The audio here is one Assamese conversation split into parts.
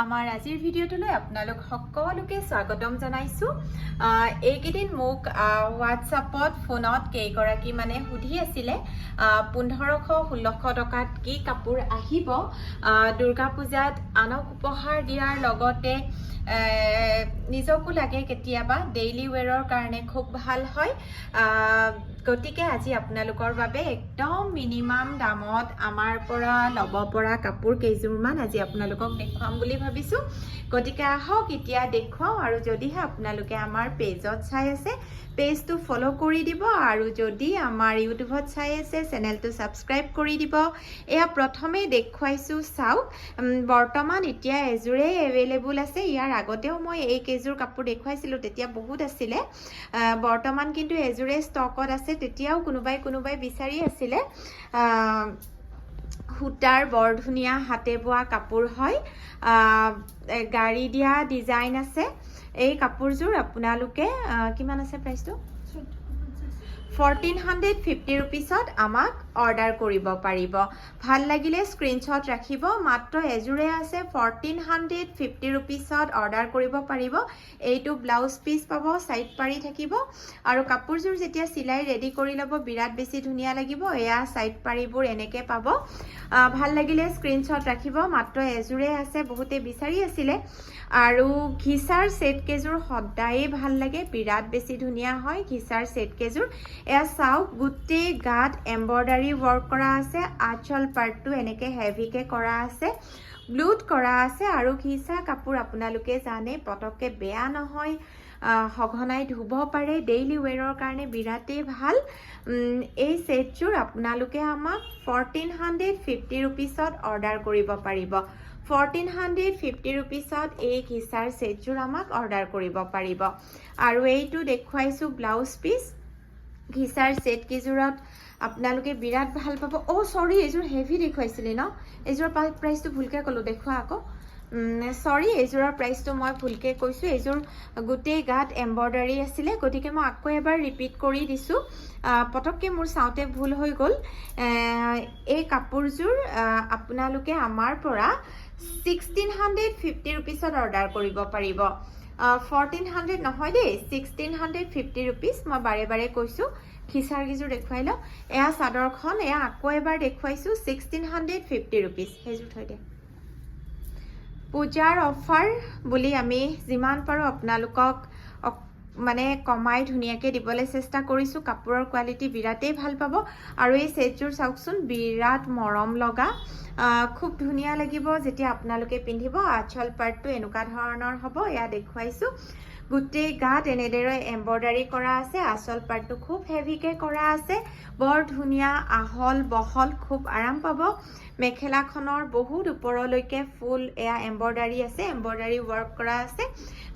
আমাৰ আজিৰ ভিডিঅ'টোলৈ আপোনালোক সকলোকে স্বাগতম জনাইছো। এইকেইদিন মোক হোৱাটছআপত ফোনত কেইগৰাকী মানে সুধি আছিলে 1500-1600 টকাত কি কাপোৰ আহিব দুৰ্গা পূজাত আনক উপহাৰ দিয়াৰ লগতে নিজকো লাগে কেতিয়াবা ডেইলি ওৱেৰৰ কাৰণে খুব ভাল হয়। গতিকে আজি আপোনালোকৰ বাবে একদম মিনিমাম দামত আমাৰ পৰা ল'ব পৰা কাপোৰ কেইযোৰমান আজি আপোনালোকক দেখুৱাম বুলি ভাবিছো। গতিকে আহক এতিয়া দেখুৱাও, আৰু যদিহে আপোনালোকে আমাৰ পেজত চাই আছে পেজটো ফলো কৰি দিব, আৰু যদি আমাৰ ইউটিউবত চাই আছে চেনেলটো ছাবস্ক্ৰাইব কৰি দিব। এয়া প্ৰথমে দেখুৱাইছো চাওক, বৰ্তমান এতিয়া এযোৰে এভেইলেবল আছে। ইয়াৰ আগতেও মই এই কেইযোৰ কাপোৰ দেখুৱাইছিলো, তেতিয়া বহুত আছিলে। বৰ্তমান কিন্তু এযোৰে ষ্টকত আছে, তেতিয়াও কোনোবাই বিচাৰি আছিলে। সূতাৰ বৰ ধুনীয়া হাতে বোৱা কাপোৰ হয়, গাড়ী দিয়া ডিজাইন আছে। এই কাপোৰযোৰ আপোনালোকে কিমান আছে প্ৰাইচটো? 1450 ৰুপিছত আমাক অৰ্ডাৰ কৰিব পাৰিব। ভাল লাগিলে স্ক্ৰীনশ্বট ৰাখিব। মাত্ৰ এযোৰে আছে, 1450 ৰুপিছত অৰ্ডাৰ কৰিব পাৰিব। এইটো ব্লাউজ পিচ পাব, চাইড পাৰি থাকিব, আৰু কাপোৰযোৰ যেতিয়া চিলাই ৰেডি কৰি ল'ব বিৰাট বেছি ধুনীয়া লাগিব। এয়া চাইড পাৰিবোৰ এনেকে পাব। ভাল লাগিলে স্ক্ৰীনশ্বট ৰাখিব। মাত্ৰ এযোৰে আছে, বহুতে বিচাৰি আছিলে। আৰু ঘিচাৰ ছেট কেইযোৰ সদায়ে ভাল লাগে, বিৰাট বেছি ধুনীয়া হয় ঘিচাৰ ছেট কেইযোৰ। এয়া চাওক, গোটেই গাত এম্ব্ৰইডাৰী ৱৰ্ক কৰা আছে, আঁচল পাৰ্টটো এনেকে হেভিকে কৰা আছে, ব্লুত কৰা আছে। আৰু ঘিচা কাপোৰ আপোনালোকে জানে পটককে বেয়া নহয়, সঘনাই ধুব পাৰে, ডেইলি ওৱেৰৰ কাৰণে বিৰাটেই ভাল। এই ছেটযোৰ আপোনালোকে আমাক 1450 ৰুপিছত অৰ্ডাৰ কৰিব পাৰিব। 1450 ৰুপিছত এই ঘিচাৰ ছেটযোৰ আমাক অৰ্ডাৰ কৰিব পাৰিব। আৰু এইটো দেখুৱাইছো ব্লাউজ পিচ। ঘিচাৰ ছেট কেইযোৰত আপোনালোকে বিৰাট ভাল পাব। চৰি, এইযোৰ হেভি দেখুৱাইছিলে ন? এইযোৰৰ প্ৰাইচটো ভুলকৈ ক'লোঁ, দেখুৱা আকৌ। চৰি, এইযোৰৰ প্ৰাইচটো মই ভুলকৈ কৈছোঁ। এইযোৰ গোটেই গাত এম্ব্ৰইডাৰী আছিলে, গতিকে মই আকৌ এবাৰ ৰিপিট কৰি দিছোঁ। পটককৈ মোৰ চাওঁতে ভুল হৈ গ'ল। এই কাপোৰযোৰ আপোনালোকে আমাৰ পৰা 1650 ৰুপিছত অৰ্ডাৰ কৰিব পাৰিব। 1400 নহয় দেই, 1650 ৰুপিজ। মই বাৰে বাৰে কৈছোঁ। ঘিচাৰকেইযোৰ দেখুৱাই লওঁ। এয়া চাদৰখন, এয়া আকৌ এবাৰ দেখুৱাইছোঁ, 1650 ৰুপিজ। সেইযোৰ থৈ দে। পূজাৰ অফাৰ বুলি আমি যিমান পাৰোঁ আপোনালোকক মানে কমাই ধুনীয়াকৈ দিবলৈ চেষ্টা কৰিছোঁ। কাপোৰৰ কোৱালিটি বিৰাটেই ভাল পাব। আৰু এই ছেটযোৰ চাওকচোন, বিৰাট মৰম লগা, খুব ধুনীয়া লাগিব যেতিয়া আপোনালোকে পিন্ধিব। আঁচল পাৰ্টটো এনেকুৱা ধৰণৰ হ'ব, এয়া দেখুৱাইছোঁ। গোটেই গাত এনেদৰে এম্ব্ৰইডাৰী কৰা আছে, আঁচল পাৰ্টটো খুব হেভিকে কৰা আছে, বৰ ধুনীয়া আহল বহল, খুব আৰাম পাব। মেখেলাখনৰ বহুত ওপৰলৈকে ফুল এয়া এম্ব্ৰইডাৰী আছে, এম্ব্ৰইডাৰী ৱৰ্ক কৰা আছে,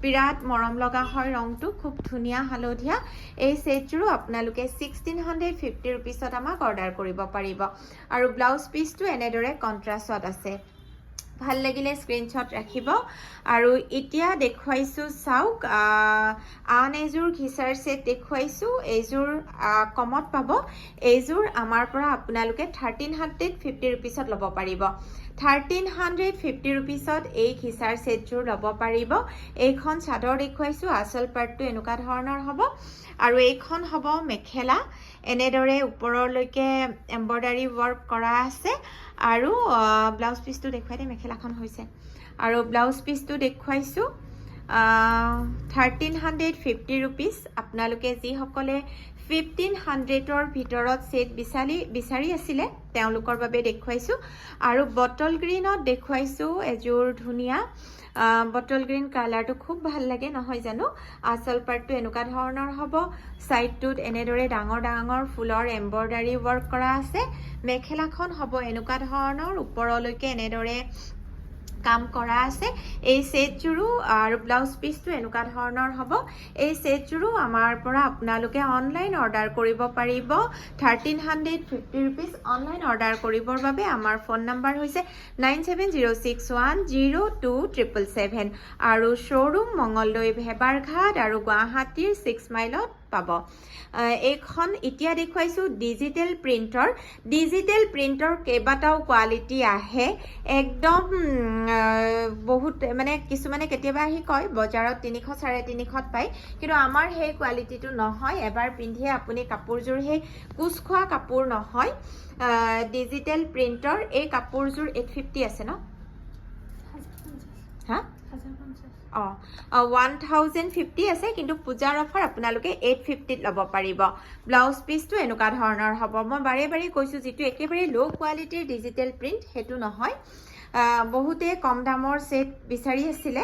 বিৰাট মৰম লগা হয় ৰংটো, খুব ধুনীয়া হালধীয়া। এই ছেটযোৰো আপোনালোকে 1650 ৰুপিছত আমাক অৰ্ডাৰ কৰিব পাৰিব। আৰু ব্লাউজ পিচটো এনেদৰে কণ্ট্ৰাষ্টত আছে। ভাল লাগিলে স্ক্ৰীনশ্বট ৰাখিব। আৰু এতিয়া দেখুৱাইছোঁ চাওক, আন এযোৰ ঘিচাৰ ছেট দেখুৱাইছোঁ। এইযোৰ কমত পাব। এইযোৰ আমাৰ পৰা আপোনালোকে 1350 ৰুপিছত ল'ব পাৰিব। 1350 ৰুপিছত এই ঘিচাৰ ছেটযোৰ ল'ব পাৰিব। এইখন চাদৰ দেখুৱাইছোঁ, আঁচল পাৰ্টটো এনেকুৱা ধৰণৰ হ'ব, আৰু এইখন হ'ব মেখেলা। এনেদৰে ওপৰলৈকে এম্ব্ৰইডাৰী ৱৰ্ক কৰা আছে। আৰু ব্লাউজ পিচটো দেখুৱাই দিয়ে, মেখেলাখন হৈছে। আৰু ব্লাউজ পিচটো দেখুৱাইছোঁ 1350 ৰুপিজ। আপোনালোকে যিসকলে 1500ৰ ভিতৰত ছেট বিচাৰি আছিলে তেওঁলোকৰ বাবে দেখুৱাইছোঁ। আৰু বটল গ্ৰীণত দেখুৱাইছোঁ এযোৰ ধুনীয়া, বটল গ্ৰীণ কালাৰটো খুব ভাল লাগে নহয় জানো? আঁচল পাৰ্টটো এনেকুৱা ধৰণৰ হ'ব, চাইডটোত এনেদৰে ডাঙৰ ডাঙৰ ফুলৰ এম্ব্ৰইডাৰী ৱৰ্ক কৰা আছে। মেখেলাখন হ'ব এনেকুৱা ধৰণৰ, ওপৰলৈকে এনেদৰে কাম কৰা আছে। এই ছেটযোৰো আৰু ব্লাউজ পিচটো এনেকুৱা ধৰণৰ হ'ব। এই ছেটযোৰো আমাৰ পৰা আপোনালোকে অনলাইন অৰ্ডাৰ কৰিব পাৰিব। 1350 ৰুপিজ। অনলাইন অৰ্ডাৰ কৰিবৰ বাবে আমাৰ ফোন নাম্বাৰ হৈছে 9706102777। আৰু শ্ব'ৰুম মঙলদৈ ভেবাৰঘাট আৰু গুৱাহাটীৰ 6 মাইলত পাব এইখন এতিয়া দেখুৱাইছো ডিজিটেল প্ৰিন্টৰ কেইবাটাও কোৱালিটি আহে একদম বহুত মানে কিছুমানে কেতিয়াবা আহি কয় বজাৰত 300 350 পায় কিন্তু আমাৰ সেই কোৱালিটিটো নহয় এবাৰ পিন্ধিয়ে আপুনি কাপোৰযোৰ সেই কুচ খোৱা কাপোৰ নহয় ডিজিটেল প্ৰিন্টৰ এই কাপোৰযোৰ 850 আছে ন হা 1050 আছে কিন্তু পূজাৰ অফাৰ আপোনালোকে 850 ল'ব পাৰিব ব্লাউজ পিচটো এনেকুৱা ধৰণৰ হ'ব মই বাৰে বাৰে কৈছো যেটো একেবাৰে লো কোৱালিটিৰ ডিজিটেল প্ৰিন্ট হেতু নহয় বহুতে কম দামৰ সেট বিচাৰি আছিল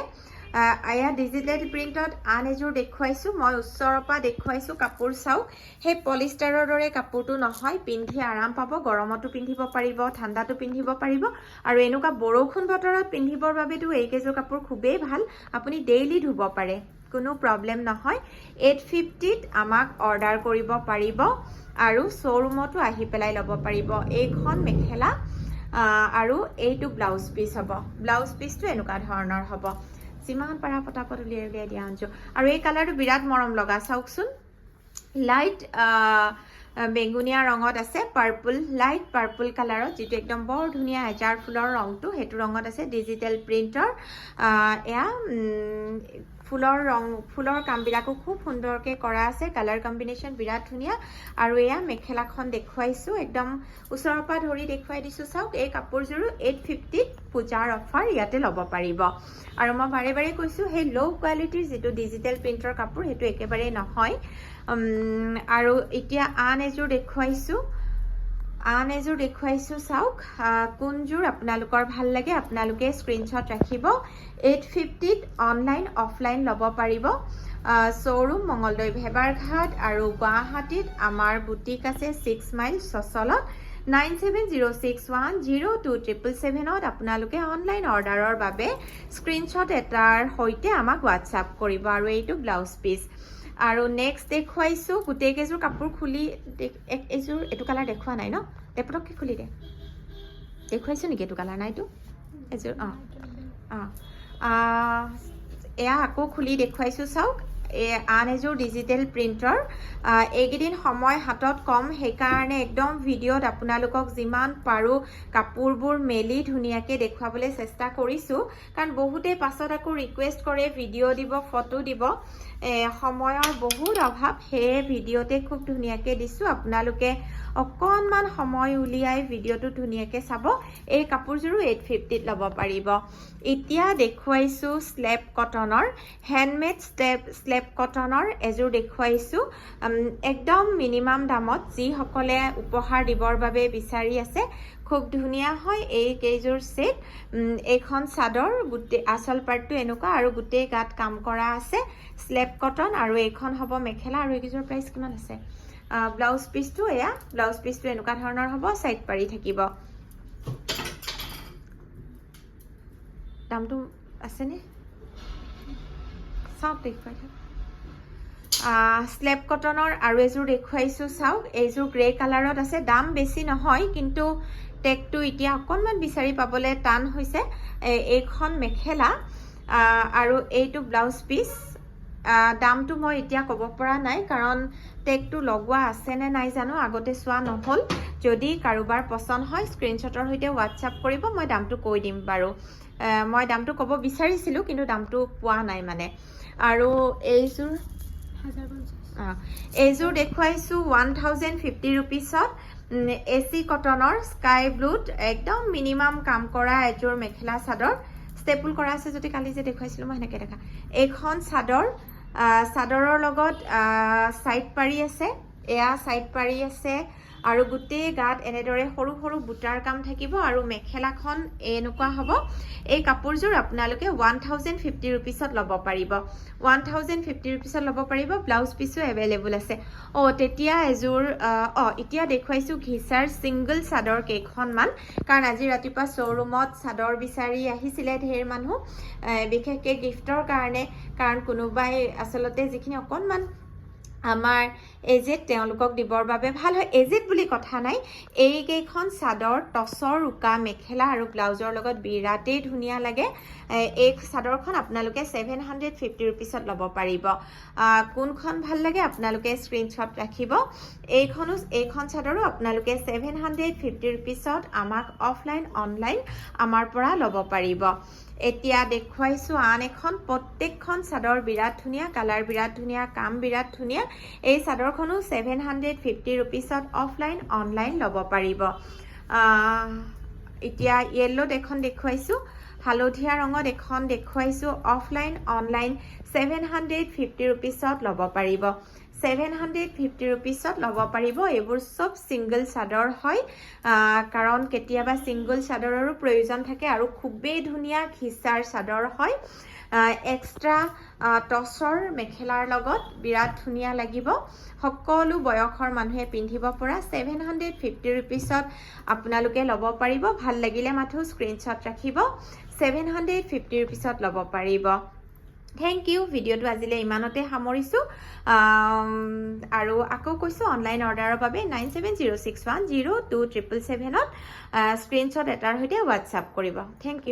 আয়া ডিজিটেল প্ৰিন্টত আন এজোৰ দেখুৱাইছো মই উচ্চৰৰ পৰা দেখুৱাইছো কাপোৰ চাও হে পলিষ্টাৰৰ দৰে কাপোৰটো নহয় পিন্ধি আৰাম পাব গৰমতো পিন্ধিব পাৰিব ঠাণ্ডাতো পিন্ধিব পাৰিব আৰু এনেকুৱা বৰষুণ বতৰত পিন্ধিবৰ বাবেটো এই কেজোৰ কাপোৰ খুবেই ভাল আপুনি ডেইলি ধুব পাৰে কোনো প্ৰবলেম নহয় 850 ত আমাক অৰ্ডাৰ কৰিব পাৰিব আৰু শ্বৰুমতো আহি পেলাই ল'ব পাৰিব এইখন মেখেলা আৰু এইটো ব্লাউজ পিচ হ'ব ব্লাউজ পিচটো এনেকুৱা ধৰণৰ হ'ব যিমান পাৰা পটাপট উলিয়াই দিয়া আনছো আৰু এই কালাৰটো বিৰাট মৰম লগা চাওকচোন লাইট বেগুনিয়া ৰঙত আছে পাৰ্পল লাইট পাৰ্পল কালাৰত যেটো একদম বৰ ধুনিয়া এজাৰ ফুলৰ ৰংটো হেতু ৰঙত আছে ডিজিটেল প্ৰিন্টৰ এয়া ফুলৰ কামবিলাকো খুব সুন্দৰকে কৰা আছে কালাৰ কম্বিনেশন বিৰাট ধুনিয়া আৰু এয়া মেখেলাখন দেখুৱাইছো একদম উচৰৰ পৰা ধৰি দেখুৱাই দিছো চাওক এই কাপোৰযোৰো 850 পূজাৰ অফাৰ ইয়াতে ল'ব পাৰিব আৰু মই বাৰে বাৰে কৈছো সেই লো কোৱালিটিৰ যেটো ডিজিটেল প্ৰিন্টৰ কাপোৰ হেতু একেবাৰে নহয় আৰু এতিয়া আন এজোৰ দেখুৱাইছো চাওক কোনযোৰ আপোনালোকৰ ভাল লাগে আপোনালোকে স্ক্ৰিনশ্বট ৰাখিব 850 ত অনলাইন অফলাইন ল'ব পাৰিব শ্বৰুম মঙ্গলদৈ ভেবাৰঘাট আৰু গুৱাহাটীত আমাৰ বুটিক আছে 6 মাইল চচলত 9706102777 আপোনালোকে অনলাইন অৰ্ডাৰৰ বাবে স্ক্ৰিনশ্বট এটাৰ সৈতে আমাক WhatsApp কৰিব আৰু এইটো ব্লাউজ পিচ আৰু নেক্সট দেখুৱাইছো গুটেই কেজোৰ কাপোৰ খুলি এজোৰ এটো কালাৰ দেখুৱা নাই ন তেপটককে খুলি দে দেখুৱাইছো নেকি এটো কালাৰ নাইটো এজোৰ এয়া আকৌ খুলি দেখুৱাইছো চাওক আন এজোৰ ডিজিটেল প্ৰিন্টৰ এইকেইদিন সময় হাতত কম সেইকাৰণে একদম ভিডিঅ'ত আপোনালোকক যিমান পাৰো কাপোৰবোৰ মেলি ধুনিয়াকে দেখুৱাবলৈ চেষ্টা কৰিছো কাৰণ বহুতে পাছত আকৌ ৰিকুৱেষ্ট কৰে ভিডিঅ' দিব ফটো দিব সময়ৰ বহুত অভাৱ হে ভিডিঅ'তে খুব ধুনিয়াকে দিছো আপোনালোকে অকনমান সময় উলিয়াই ভিডিঅ'টো ধুনিয়াকে চাব এই কাপোৰযোৰো 850 ত ল'ব পাৰিব এতিয়া দেখুৱাইছো স্লেপ কটনৰ হ্যান্ডমেড স্লেপ কটনৰ এজোৰ দেখুৱাইছো একদম মিনিমাম দামত যি সকলে উপহাৰ দিবৰ বাবে বিচাৰি আছে খুব ধুনিয়া হয় এই কেজোৰ সেট এইখন চাদৰ গুটে আসল পাৰ্টটো এনেকুৱা আৰু গুটে গাত কাম কৰা আছে স্লেপ কটন আৰু এইখন হ'ব মেখেলা আৰু এইকেজোৰ প্ৰাইস কিমান আছে ব্লাউজ পিচটো এয়া ব্লাউজ পিচটো এনেকুৱা ধৰণৰ হ'ব সাইড পাৰি থাকিব দামটো আছে নে সব দেখুৱাই স্লেপ কটনৰ আৰু এজোৰ দেখুৱাইছো চাওক এইজোৰ গ্ৰে কালাৰত আছে দাম বেছি নহয় কিন্তু টেগটো এতিয়া অকনমান বিচাৰি পাবলে টান হৈছে এইখন মেখেলা আৰু এইটো ব্লাউজ পিচ দামটো মই এতিয়া ক'ব পৰা নাই কাৰণ টেগটো লগোৱা আছে নে নাই জানো আগতে চোৱা নহল যদি কাৰোবাৰ পছন্দ হয় স্ক্ৰিনশ্বটৰ সৈতে WhatsApp কৰিব মই দামটো কৈ দিম বাৰু মই দামটো ক'ব বিচাৰিছিলো কিন্তু দামটো পোৱা নাই মানে আৰু এইজোৰ দেখুৱাইছো 1050 रुपीसত এসি কটনৰ স্কাই ব্লুত একদম মিনিমাম কাম কৰা এজোৰ মেখেলা চাদৰ ষ্টেপল কৰা আছে যদি কালি যে দেখুৱাইছিলো মই হেনেকে দেখা এইখন চাদৰৰ লগত সাইড পাৰি আছে এয়া সাইড পাৰি আছে আৰু গুটে গাত এনেদৰে সৰু সৰু বুটাৰ কাম থাকিব আৰু মেখেলাখন এনেকুৱা হ'ব এই কাপোৰযোৰ আপোনালোকে 1050 रुपीसত ল'ব পাৰিব 1050 रुपीसত ল'ব পাৰিব ব্লাউজ পিচো अवेलेबल আছে তেতিয়া এজোৰ এতিয়া দেখুৱাইছো ঘিচাৰ সিঙ্গল চাদৰ কেইখনমান কাৰণ আজি ৰাতিপুৱা শ্বৰুমত চাদৰ বিচাৰি আহিছিলে ঢেৰ মানুহ বিশেষকে গিফটৰ কাৰণে কাৰণ কোনোবাই আসলতে যিখিনি অকনমান আমাৰ এজেট তেওঁলোকক দিবৰ বাবে ভাল হয় এজেট বুলি কথা নাই এই কেইখন চাদৰ টসৰ উকা মেখেলা আৰু ব্লাউজৰ লগত বিৰাটেই ধুনিয়া লাগে এই চাদৰখন আপোনালোকে 750 ৰুপিছত ল'ব পাৰিব কোনখন ভাল লাগে আপোনালোকে স্ক্ৰীনশ্বট ৰাখিব এইখন চাদৰো আপোনালোকে 750 ৰুপিছত আমাক অফলাইন অনলাইন আমাৰ পৰা ল'ব পাৰিব এতিয়া দেখুৱাইছো আন এখন প্ৰত্যেকখন চাদৰ বিৰাট ধুনীয়া কালাৰ বিৰাট ধুনীয়া কাম বিৰাট ধুনীয়া এই চাদৰখনো 750 ৰুপিছত অফলাইন অনলাইন ল'ব পাৰিব এতিয়া ইয়েলোত এখন দেখুৱাইছো হালধীয়া ৰঙত এখন দেখুৱাইছো অফলাইন অনলাইন 750 ৰুপিছত ল'ব পাৰিব 750 ৰুপিছত ল'ব পাৰিব এইবোৰ সব সিঙ্গল চাদৰ হয় কাৰণ কেতিয়াবা সিঙ্গল চাদৰৰো প্ৰয়োজন থাকে আৰু খুবেই ধুনীয়া খিচাৰ চাদৰ হয় এক্সট্ৰা টচৰ মেখেলাৰ লগত বিৰাট ধুনীয়া লাগিব সকলো বয়সৰ মানুহে পিন্ধিব পৰা 750 ৰুপিছত আপোনালোকে ল'ব পাৰিব ভাল লাগিলে মাথো স্ক্ৰীনশ্বট ৰাখিব 750 ৰুপিছত ল'ব পাৰিব Thank you ভিডিওটো আজিলে ইমানতে সামৰিছো আৰু আকৌ কৈছো অনলাইন অৰ্ডাৰৰ বাবে 9706102777 ত স্ক্ৰীনশ্বট এটাৰ সৈতে WhatsApp কৰিব Thank you